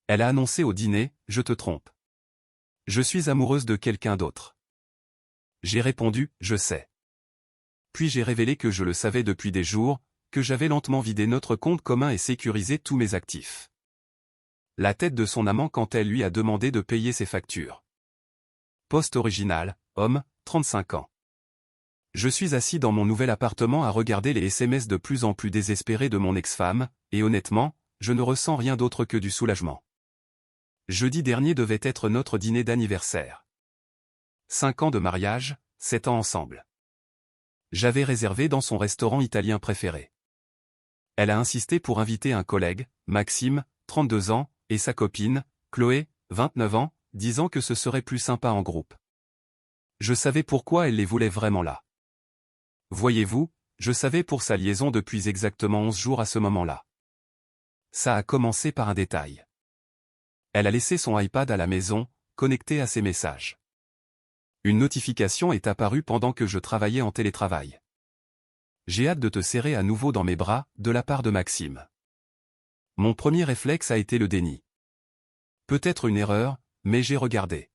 Elle a annoncé au dîner, je te trompe. Je suis amoureuse de quelqu'un d'autre. J'ai répondu, je sais. Puis j'ai révélé que je le savais depuis des jours, que j'avais lentement vidé notre compte commun et sécurisé tous mes actifs. La tête de son amant quand elle lui a demandé de payer ses factures. Post original, homme, 35 ans. Je suis assis dans mon nouvel appartement à regarder les SMS de plus en plus désespérés de mon ex-femme, et honnêtement, je ne ressens rien d'autre que du soulagement. Jeudi dernier devait être notre dîner d'anniversaire. 5 ans de mariage, 7 ans ensemble. J'avais réservé dans son restaurant italien préféré. Elle a insisté pour inviter un collègue, Maxime, 32 ans, et sa copine, Chloé, 29 ans, disant que ce serait plus sympa en groupe. Je savais pourquoi elle les voulait vraiment là. Voyez-vous, je savais pour sa liaison depuis exactement 11 jours à ce moment-là. Ça a commencé par un détail. Elle a laissé son iPad à la maison, connecté à ses messages. Une notification est apparue pendant que je travaillais en télétravail. J'ai hâte de te serrer à nouveau dans mes bras, de la part de Maxime. Mon premier réflexe a été le déni. Peut-être une erreur, mais j'ai regardé.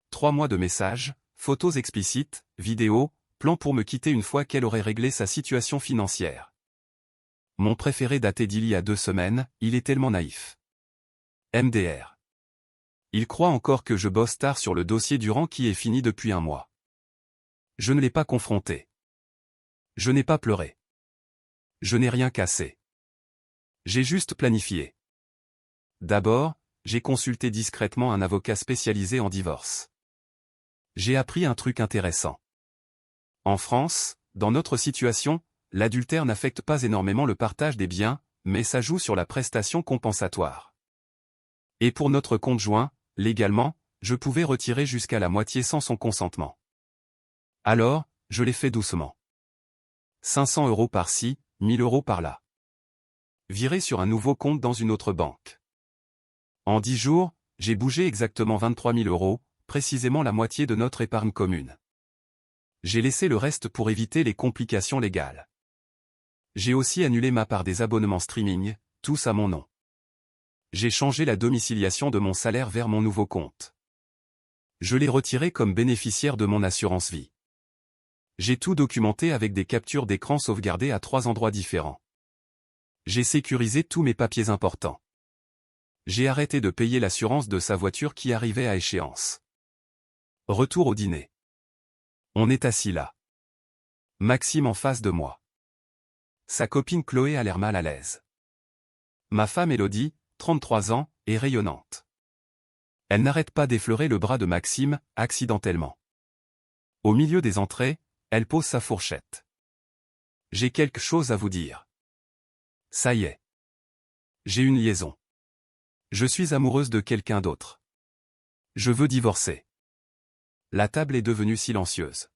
3 mois de messages, photos explicites, vidéos, plans pour me quitter une fois qu'elle aurait réglé sa situation financière. Mon préféré daté d'il y a 2 semaines, il est tellement naïf. MDR. Il croit encore que je bosse tard sur le dossier Durand qui est fini depuis 1 mois. Je ne l'ai pas confronté. Je n'ai pas pleuré. Je n'ai rien cassé. J'ai juste planifié. D'abord, j'ai consulté discrètement un avocat spécialisé en divorce. J'ai appris un truc intéressant. En France, dans notre situation, l'adultère n'affecte pas énormément le partage des biens, mais ça joue sur la prestation compensatoire. Et pour notre conjoint, légalement, je pouvais retirer jusqu'à la moitié sans son consentement. Alors, je l'ai fait doucement. 500 € par-ci, 1000 € par-là. Viré sur un nouveau compte dans une autre banque. En 10 jours, j'ai bougé exactement 23 000 €, précisément la moitié de notre épargne commune. J'ai laissé le reste pour éviter les complications légales. J'ai aussi annulé ma part des abonnements streaming, tous à mon nom. J'ai changé la domiciliation de mon salaire vers mon nouveau compte. Je l'ai retiré comme bénéficiaire de mon assurance vie. J'ai tout documenté avec des captures d'écran sauvegardées à 3 endroits différents. J'ai sécurisé tous mes papiers importants. J'ai arrêté de payer l'assurance de sa voiture qui arrivait à échéance. Retour au dîner. On est assis là. Maxime en face de moi. Sa copine Chloé a l'air mal à l'aise. Ma femme Élodie, 33 ans, est rayonnante. Elle n'arrête pas d'effleurer le bras de Maxime, accidentellement. Au milieu des entrées, elle pose sa fourchette. J'ai quelque chose à vous dire. Ça y est. J'ai une liaison. Je suis amoureuse de quelqu'un d'autre. Je veux divorcer. La table est devenue silencieuse.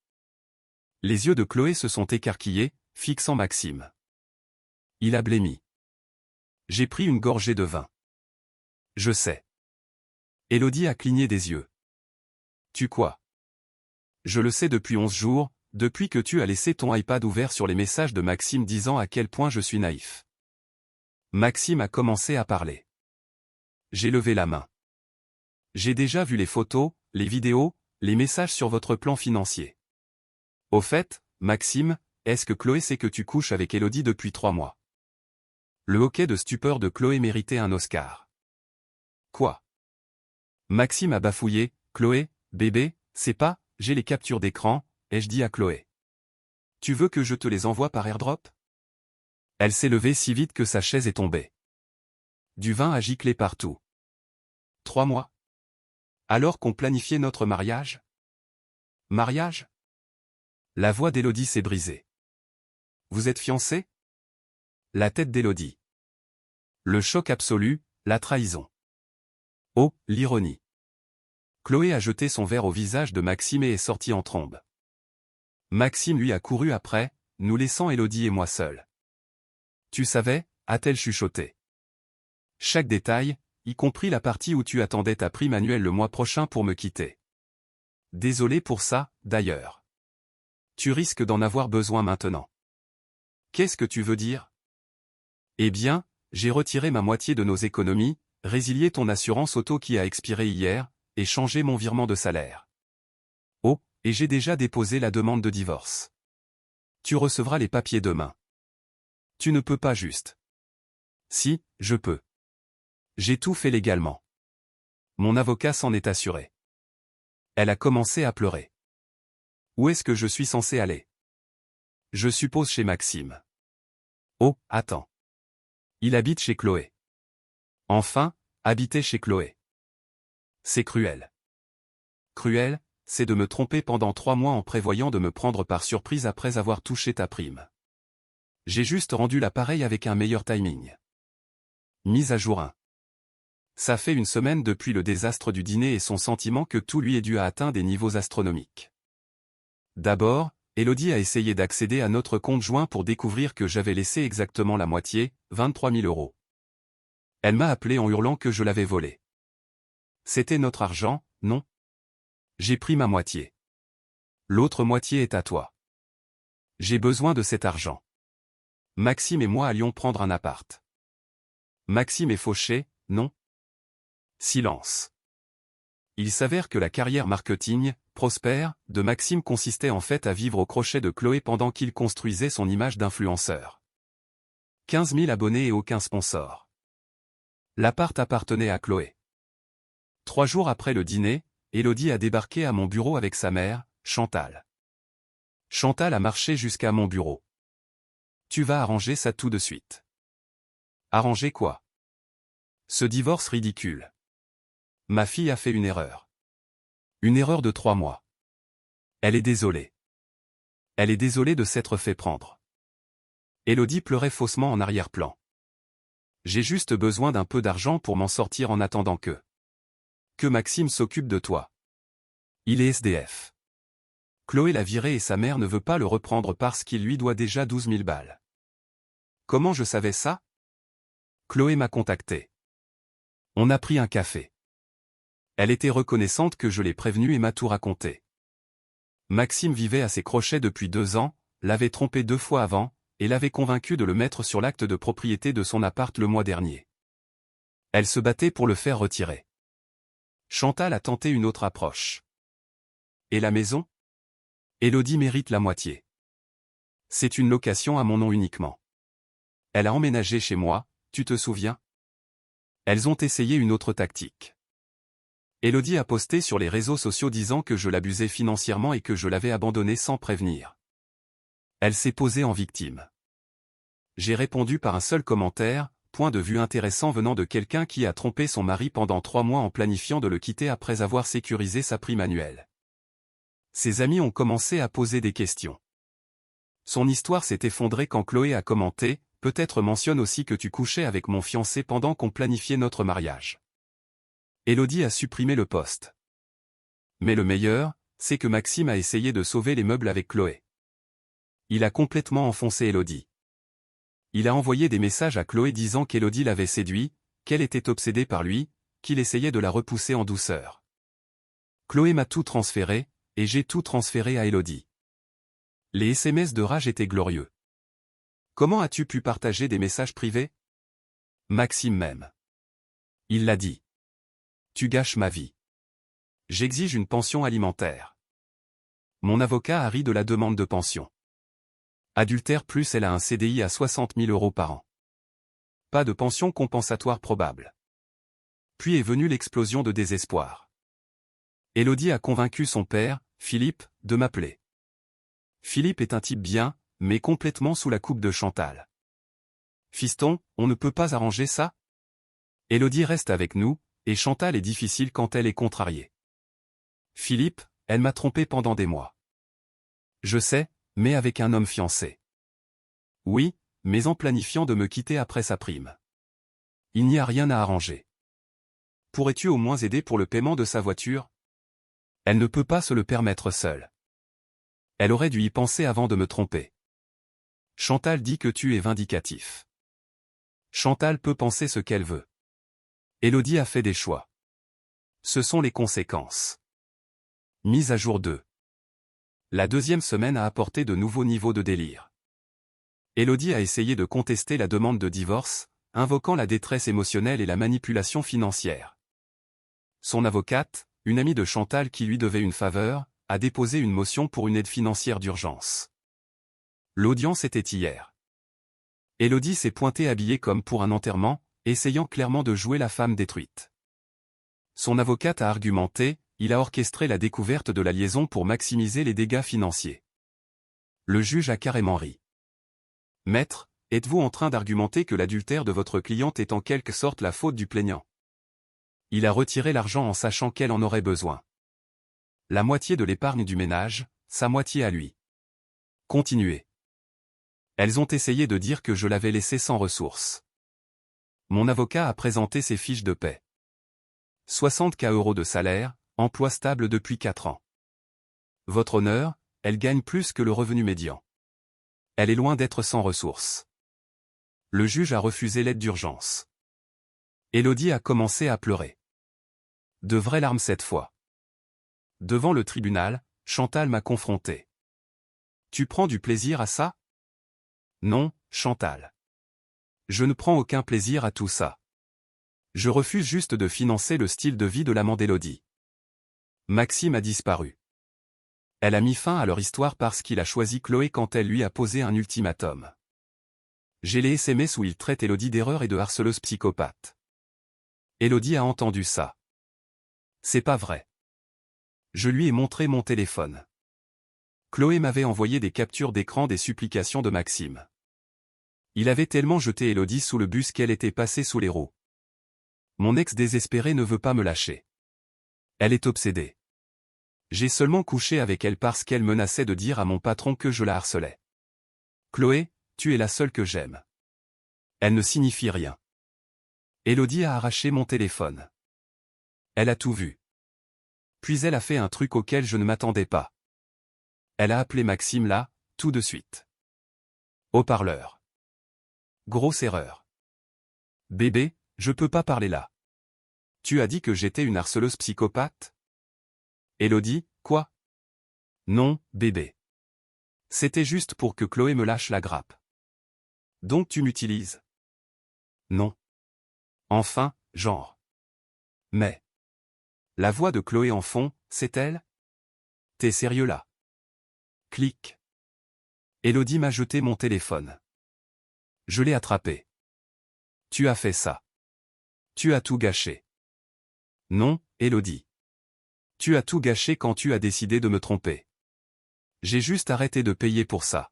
Les yeux de Chloé se sont écarquillés, fixant Maxime. Il a blêmi. J'ai pris une gorgée de vin. Je sais. Élodie a cligné des yeux. Tu quoi? Je le sais depuis 11 jours, depuis que tu as laissé ton iPad ouvert sur les messages de Maxime disant à quel point je suis naïf. Maxime a commencé à parler. J'ai levé la main. J'ai déjà vu les photos, les vidéos, les messages sur votre plan financier. Au fait, Maxime, est-ce que Chloé sait que tu couches avec Élodie depuis 3 mois? Le hoquet de stupeur de Chloé méritait un Oscar. Quoi? Maxime a bafouillé, Chloé, bébé, c'est pas, j'ai les captures d'écran, ai-je dit à Chloé. Tu veux que je te les envoie par airdrop? Elle s'est levée si vite que sa chaise est tombée. Du vin a giclé partout. 3 mois? Alors qu'on planifiait notre mariage? Mariage? La voix d'Élodie s'est brisée. Vous êtes fiancés? La tête d'Élodie. Le choc absolu, la trahison. Oh, l'ironie. Chloé a jeté son verre au visage de Maxime et est sortie en trombe. Maxime lui a couru après, nous laissant Élodie et moi seuls. Tu savais, a-t-elle chuchoté. Chaque détail, y compris la partie où tu attendais ta prime annuelle le mois prochain pour me quitter. Désolé pour ça, d'ailleurs. Tu risques d'en avoir besoin maintenant. Qu'est-ce que tu veux dire? Eh bien, j'ai retiré ma moitié de nos économies, résilier ton assurance auto qui a expiré hier, et changer mon virement de salaire. Oh, et j'ai déjà déposé la demande de divorce. Tu recevras les papiers demain. Tu ne peux pas juste. Si, je peux. J'ai tout fait légalement. Mon avocat s'en est assuré. Elle a commencé à pleurer. Où est-ce que je suis censé aller? Je suppose chez Maxime. Oh, attends. Il habite chez Chloé. Enfin, habiter chez Chloé. C'est cruel. Cruel, c'est de me tromper pendant 3 mois en prévoyant de me prendre par surprise après avoir touché ta prime. J'ai juste rendu l'appareil avec un meilleur timing. Mise à jour 1. Ça fait une semaine depuis le désastre du dîner et son sentiment que tout lui est dû a atteint des niveaux astronomiques. D'abord, Elodie a essayé d'accéder à notre compte joint pour découvrir que j'avais laissé exactement la moitié, 23 000 €. Elle m'a appelé en hurlant que je l'avais volé. C'était notre argent, non? J'ai pris ma moitié. L'autre moitié est à toi. J'ai besoin de cet argent. Maxime et moi allions prendre un appart. Maxime est fauché, non? Silence. Il s'avère que la carrière marketing, prospère, de Maxime consistait en fait à vivre au crochet de Chloé pendant qu'il construisait son image d'influenceur. 15 000 abonnés et aucun sponsor. L'appart appartenait à Chloé. 3 jours après le dîner, Elodie a débarqué à mon bureau avec sa mère, Chantal. Chantal a marché jusqu'à mon bureau. Tu vas arranger ça tout de suite. Arranger quoi? Ce divorce ridicule. Ma fille a fait une erreur. Une erreur de 3 mois. Elle est désolée. Elle est désolée de s'être fait prendre. Elodie pleurait faussement en arrière-plan. J'ai juste besoin d'un peu d'argent pour m'en sortir en attendant que Maxime s'occupe de toi. Il est SDF. Chloé l'a viré et sa mère ne veut pas le reprendre parce qu'il lui doit déjà 12 000 balles. Comment je savais ça? Chloé m'a contacté. On a pris un café. Elle était reconnaissante que je l'ai prévenue et m'a tout raconté. Maxime vivait à ses crochets depuis 2 ans, l'avait trompé 2 fois avant, et l'avait convaincu de le mettre sur l'acte de propriété de son appart le mois dernier. Elle se battait pour le faire retirer. Chantal a tenté une autre approche. Et la maison? Elodie mérite la moitié. C'est une location à mon nom uniquement. Elle a emménagé chez moi, tu te souviens? Elles ont essayé une autre tactique. Elodie a posté sur les réseaux sociaux disant que je l'abusais financièrement et que je l'avais abandonnée sans prévenir. Elle s'est posée en victime. J'ai répondu par un seul commentaire, point de vue intéressant venant de quelqu'un qui a trompé son mari pendant 3 mois en planifiant de le quitter après avoir sécurisé sa prime annuelle. Ses amis ont commencé à poser des questions. Son histoire s'est effondrée quand Chloé a commenté, peut-être mentionne aussi que tu couchais avec mon fiancé pendant qu'on planifiait notre mariage. Elodie a supprimé le post. Mais le meilleur, c'est que Maxime a essayé de sauver les meubles avec Chloé. Il a complètement enfoncé Elodie. Il a envoyé des messages à Chloé disant qu'Elodie l'avait séduit, qu'elle était obsédée par lui, qu'il essayait de la repousser en douceur. Chloé m'a tout transféré, et j'ai tout transféré à Elodie. Les SMS de rage étaient glorieux. Comment as-tu pu partager des messages privés? Maxime m'aime. Il l'a dit. Tu gâches ma vie. J'exige une pension alimentaire. Mon avocat a ri de la demande de pension. Adultère plus elle a un CDI à 60 000 € par an. Pas de pension compensatoire probable. Puis est venue l'explosion de désespoir. Elodie a convaincu son père, Philippe, de m'appeler. Philippe est un type bien, mais complètement sous la coupe de Chantal. Fiston, on ne peut pas arranger ça? Elodie reste avec nous, et Chantal est difficile quand elle est contrariée. Philippe, elle m'a trompé pendant des mois. Je sais, mais avec un homme fiancé. Oui, mais en planifiant de me quitter après sa prime. Il n'y a rien à arranger. Pourrais-tu au moins aider pour le paiement de sa voiture? Elle ne peut pas se le permettre seule. Elle aurait dû y penser avant de me tromper. Chantal dit que tu es vindicatif. Chantal peut penser ce qu'elle veut. Elodie a fait des choix. Ce sont les conséquences. Mise à jour 2. La 2e semaine a apporté de nouveaux niveaux de délire. Elodie a essayé de contester la demande de divorce, invoquant la détresse émotionnelle et la manipulation financière. Son avocate, une amie de Chantal qui lui devait une faveur, a déposé une motion pour une aide financière d'urgence. L'audience était hier. Élodie s'est pointée habillée comme pour un enterrement, essayant clairement de jouer la femme détruite. Son avocate a argumenté, il a orchestré la découverte de la liaison pour maximiser les dégâts financiers. Le juge a carrément ri. Maître, êtes-vous en train d'argumenter que l'adultère de votre cliente est en quelque sorte la faute du plaignant? Il a retiré l'argent en sachant qu'elle en aurait besoin. La moitié de l'épargne du ménage, sa moitié à lui. Continuez. Elles ont essayé de dire que je l'avais laissé sans ressources. Mon avocat a présenté ses fiches de paie. 60K € de salaire, emploi stable depuis 4 ans. Votre honneur, elle gagne plus que le revenu médian. Elle est loin d'être sans ressources. Le juge a refusé l'aide d'urgence. Élodie a commencé à pleurer. De vraies larmes cette fois. Devant le tribunal, Chantal m'a confronté. Tu prends du plaisir à ça? Non, Chantal. Je ne prends aucun plaisir à tout ça. Je refuse juste de financer le style de vie de l'amant d'Élodie. Maxime a disparu. Elle a mis fin à leur histoire parce qu'il a choisi Chloé quand elle lui a posé un ultimatum. J'ai les SMS où il traite Élodie d'erreur et de harceleuse psychopathe. Élodie a entendu ça. C'est pas vrai. Je lui ai montré mon téléphone. Chloé m'avait envoyé des captures d'écran des supplications de Maxime. Il avait tellement jeté Élodie sous le bus qu'elle était passée sous les roues. Mon ex désespéré ne veut pas me lâcher. Elle est obsédée. J'ai seulement couché avec elle parce qu'elle menaçait de dire à mon patron que je la harcelais. Chloé, tu es la seule que j'aime. Elle ne signifie rien. Élodie a arraché mon téléphone. Elle a tout vu. Puis elle a fait un truc auquel je ne m'attendais pas. Elle a appelé Maxime là, tout de suite. Haut-parleur. Grosse erreur. Bébé, je peux pas parler là. Tu as dit que j'étais une harceleuse psychopathe? Élodie, quoi? Non, bébé. C'était juste pour que Chloé me lâche la grappe. Donc tu m'utilises? Non. Enfin, genre. Mais. La voix de Chloé en fond, c'est elle? T'es sérieux là? Clic. Élodie m'a jeté mon téléphone. Je l'ai attrapé. Tu as fait ça. Tu as tout gâché. Non, Élodie. Tu as tout gâché quand tu as décidé de me tromper. J'ai juste arrêté de payer pour ça.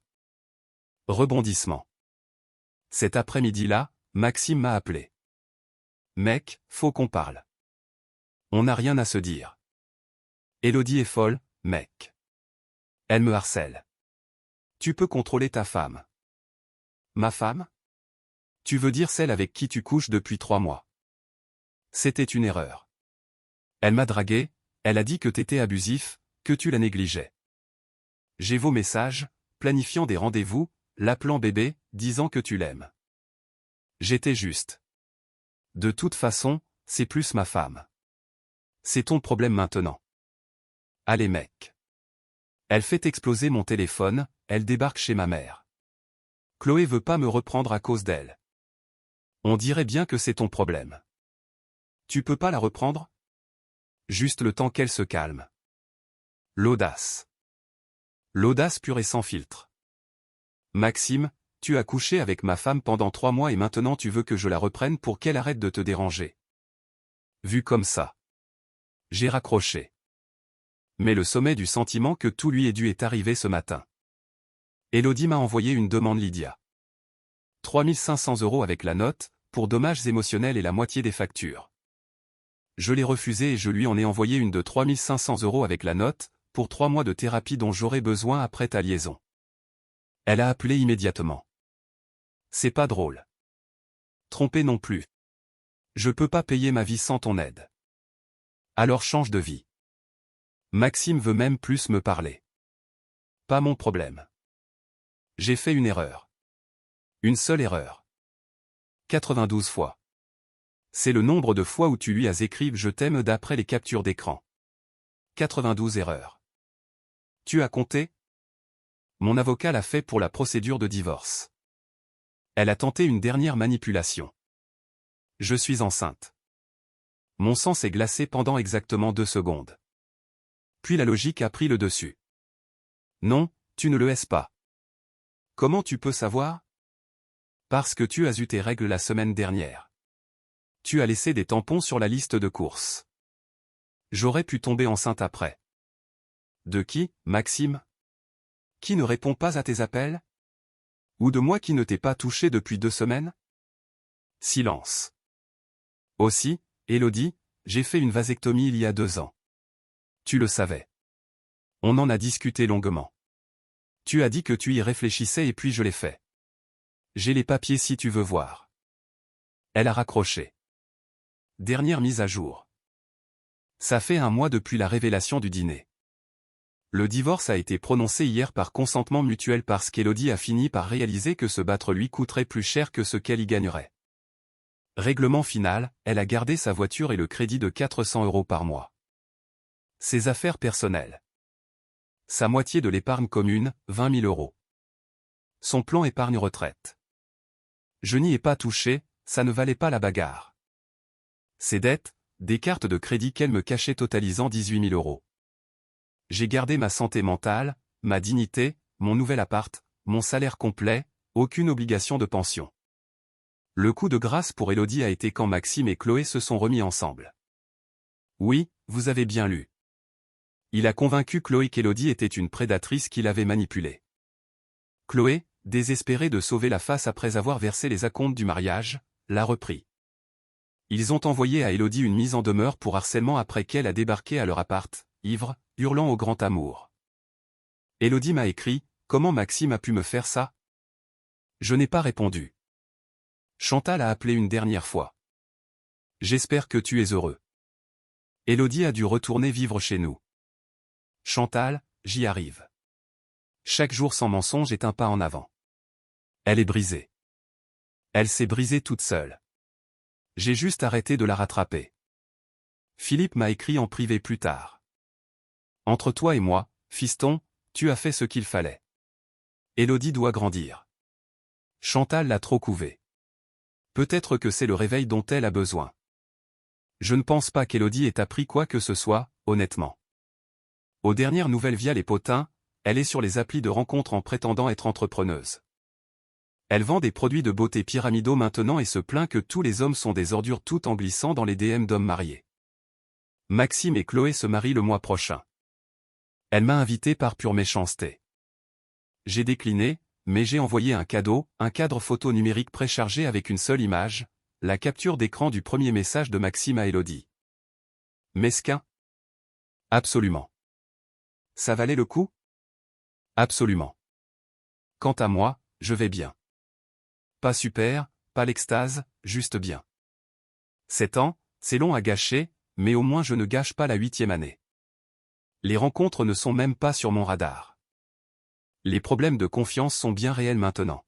Rebondissement. Cet après-midi-là, Maxime m'a appelé. Mec, faut qu'on parle. On n'a rien à se dire. Élodie est folle, mec. Elle me harcèle. Tu peux contrôler ta femme. Ma femme? Tu veux dire celle avec qui tu couches depuis 3 mois. C'était une erreur. Elle m'a dragué, elle a dit que t'étais abusif, que tu la négligeais. J'ai vos messages, planifiant des rendez-vous, l'appelant bébé, disant que tu l'aimes. J'étais juste. De toute façon, c'est plus ma femme. C'est ton problème maintenant. Allez mec. Elle fait exploser mon téléphone, elle débarque chez ma mère. Chloé veut pas me reprendre à cause d'elle. On dirait bien que c'est ton problème. Tu peux pas la reprendre? Juste le temps qu'elle se calme. L'audace. L'audace pure et sans filtre. Maxime, tu as couché avec ma femme pendant 3 mois et maintenant tu veux que je la reprenne pour qu'elle arrête de te déranger. Vu comme ça. J'ai raccroché. Mais le sommet du sentiment que tout lui est dû est arrivé ce matin. Élodie m'a envoyé une demande Lydia. 3500 € avec la note, pour dommages émotionnels et la moitié des factures. Je l'ai refusé et je lui en ai envoyé une de 3500 € avec la note, pour 3 mois de thérapie dont j'aurai besoin après ta liaison. Elle a appelé immédiatement. C'est pas drôle. Trompé non plus. Je peux pas payer ma vie sans ton aide. Alors change de vie. Maxime veut même plus me parler. Pas mon problème. J'ai fait une erreur. Une seule erreur. 92 fois. C'est le nombre de fois où tu lui as écrit « Je t'aime » d'après les captures d'écran. 92 erreurs. Tu as compté? Mon avocat l'a fait pour la procédure de divorce. Elle a tenté une dernière manipulation. Je suis enceinte. Mon sang s'est glacé pendant exactement 2 secondes. Puis la logique a pris le dessus. Non, tu ne le es pas. Comment tu peux savoir? Parce que tu as eu tes règles la semaine dernière. Tu as laissé des tampons sur la liste de courses. J'aurais pu tomber enceinte après. De qui, Maxime? Qui ne répond pas à tes appels? Ou de moi qui ne t'ai pas touché depuis 2 semaines? Silence. Aussi, Élodie, j'ai fait une vasectomie il y a 2 ans. Tu le savais. On en a discuté longuement. Tu as dit que tu y réfléchissais et puis je l'ai fait. J'ai les papiers si tu veux voir. Elle a raccroché. Dernière mise à jour. Ça fait 1 mois depuis la révélation du dîner. Le divorce a été prononcé hier par consentement mutuel parce qu'Élodie a fini par réaliser que se battre lui coûterait plus cher que ce qu'elle y gagnerait. Règlement final, elle a gardé sa voiture et le crédit de 400 € par mois. Ses affaires personnelles. Sa moitié de l'épargne commune, 20 000 €. Son plan épargne-retraite. Je n'y ai pas touché, ça ne valait pas la bagarre. Ses dettes, des cartes de crédit qu'elle me cachait totalisant 18 000 €. J'ai gardé ma santé mentale, ma dignité, mon nouvel appart, mon salaire complet, aucune obligation de pension. Le coup de grâce pour Élodie a été quand Maxime et Chloé se sont remis ensemble. Oui, vous avez bien lu. Il a convaincu Chloé qu'Élodie était une prédatrice qu'il avait manipulée. Chloé, désespérée de sauver la face après avoir versé les acomptes du mariage, l'a repris. Ils ont envoyé à Élodie une mise en demeure pour harcèlement après qu'elle a débarqué à leur appart, ivre, hurlant au grand amour. Élodie m'a écrit « Comment Maxime a pu me faire ça ?» Je n'ai pas répondu. Chantal a appelé une dernière fois. « J'espère que tu es heureux. » Élodie a dû retourner vivre chez nous. Chantal, j'y arrive. Chaque jour sans mensonge est un pas en avant. Elle est brisée. Elle s'est brisée toute seule. J'ai juste arrêté de la rattraper. Philippe m'a écrit en privé plus tard. Entre toi et moi, fiston, tu as fait ce qu'il fallait. Élodie doit grandir. Chantal l'a trop couvée. Peut-être que c'est le réveil dont elle a besoin. Je ne pense pas qu'Élodie ait appris quoi que ce soit, honnêtement. Aux dernières nouvelles via les potins, elle est sur les applis de rencontres en prétendant être entrepreneuse. Elle vend des produits de beauté pyramidaux maintenant et se plaint que tous les hommes sont des ordures tout en glissant dans les DM d'hommes mariés. Maxime et Chloé se marient le mois prochain. Elle m'a invité par pure méchanceté. J'ai décliné, mais j'ai envoyé un cadeau, un cadre photo numérique préchargé avec une seule image, la capture d'écran du premier message de Maxime à Élodie. Mesquin? Absolument. Ça valait le coup? Absolument. Quant à moi, je vais bien. Pas super, pas l'extase, juste bien. 7 ans, c'est long à gâcher, mais au moins je ne gâche pas la 8e année. Les rencontres ne sont même pas sur mon radar. Les problèmes de confiance sont bien réels maintenant.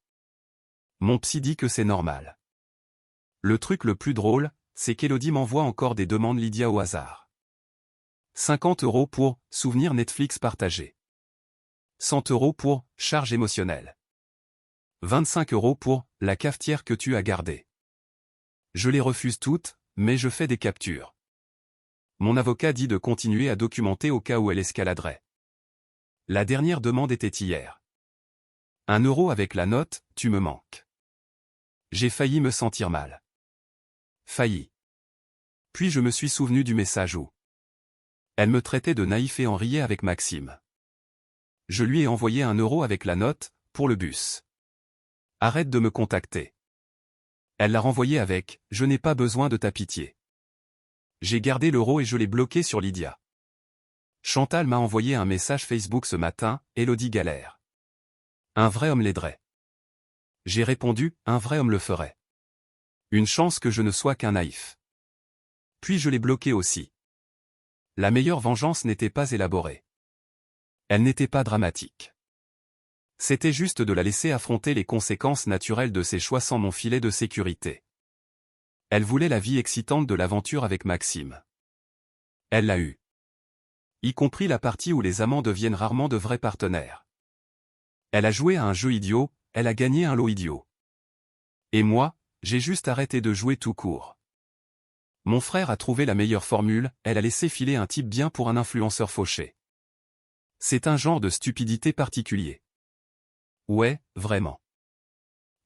Mon psy dit que c'est normal. Le truc le plus drôle, c'est qu'Élodie m'envoie encore des demandes Lydia au hasard. 50 € pour « Souvenir Netflix partagé ». 100 € pour « Charge émotionnelle ». 25 € pour « La cafetière que tu as gardée ». Je les refuse toutes, mais je fais des captures. Mon avocat dit de continuer à documenter au cas où elle escaladerait. La dernière demande était hier. 1 € avec la note « Tu me manques ». J'ai failli me sentir mal. Failli. Puis je me suis souvenu du message où elle me traitait de naïf et en riait avec Maxime. Je lui ai envoyé 1 € avec la note « Pour le bus ». Arrête de me contacter. Elle l'a renvoyé avec « Je n'ai pas besoin de ta pitié ». J'ai gardé l'euro et je l'ai bloqué sur Lydia. Chantal m'a envoyé un message Facebook ce matin, Élodie galère. Un vrai homme l'aiderait. J'ai répondu, un vrai homme le ferait. Une chance que je ne sois qu'un naïf. Puis je l'ai bloqué aussi. La meilleure vengeance n'était pas élaborée. Elle n'était pas dramatique. C'était juste de la laisser affronter les conséquences naturelles de ses choix sans mon filet de sécurité. Elle voulait la vie excitante de l'aventure avec Maxime. Elle l'a eue. Y compris la partie où les amants deviennent rarement de vrais partenaires. Elle a joué à un jeu idiot, elle a gagné un lot idiot. Et moi, j'ai juste arrêté de jouer tout court. Mon frère a trouvé la meilleure formule, elle a laissé filer un type bien pour un influenceur fauché. C'est un genre de stupidité particulier. Ouais, vraiment.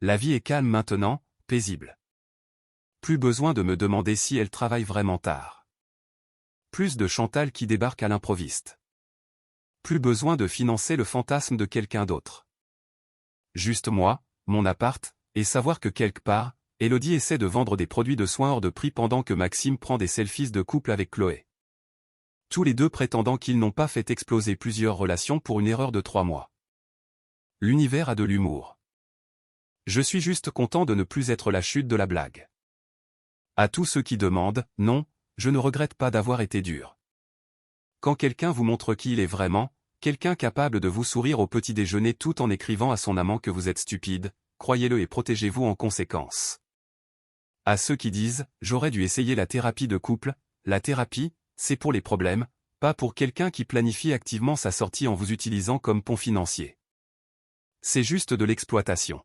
La vie est calme maintenant, paisible. Plus besoin de me demander si elle travaille vraiment tard. Plus de Chantal qui débarque à l'improviste. Plus besoin de financer le fantasme de quelqu'un d'autre. Juste moi, mon appart, et savoir que quelque part, Elodie essaie de vendre des produits de soins hors de prix pendant que Maxime prend des selfies de couple avec Chloé. Tous les deux prétendant qu'ils n'ont pas fait exploser plusieurs relations pour une erreur de 3 mois. L'univers a de l'humour. Je suis juste content de ne plus être la chute de la blague. À tous ceux qui demandent, non, je ne regrette pas d'avoir été dur. Quand quelqu'un vous montre qui il est vraiment, quelqu'un capable de vous sourire au petit déjeuner tout en écrivant à son amant que vous êtes stupide, croyez-le et protégez-vous en conséquence. À ceux qui disent, j'aurais dû essayer la thérapie de couple, la thérapie, c'est pour les problèmes, pas pour quelqu'un qui planifie activement sa sortie en vous utilisant comme pont financier. C'est juste de l'exploitation.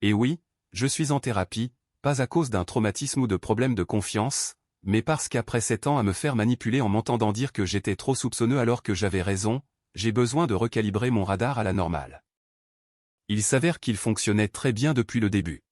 Et oui, je suis en thérapie, pas à cause d'un traumatisme ou de problèmes de confiance, mais parce qu'après 7 ans à me faire manipuler en m'entendant dire que j'étais trop soupçonneux alors que j'avais raison, j'ai besoin de recalibrer mon radar à la normale. Il s'avère qu'il fonctionnait très bien depuis le début.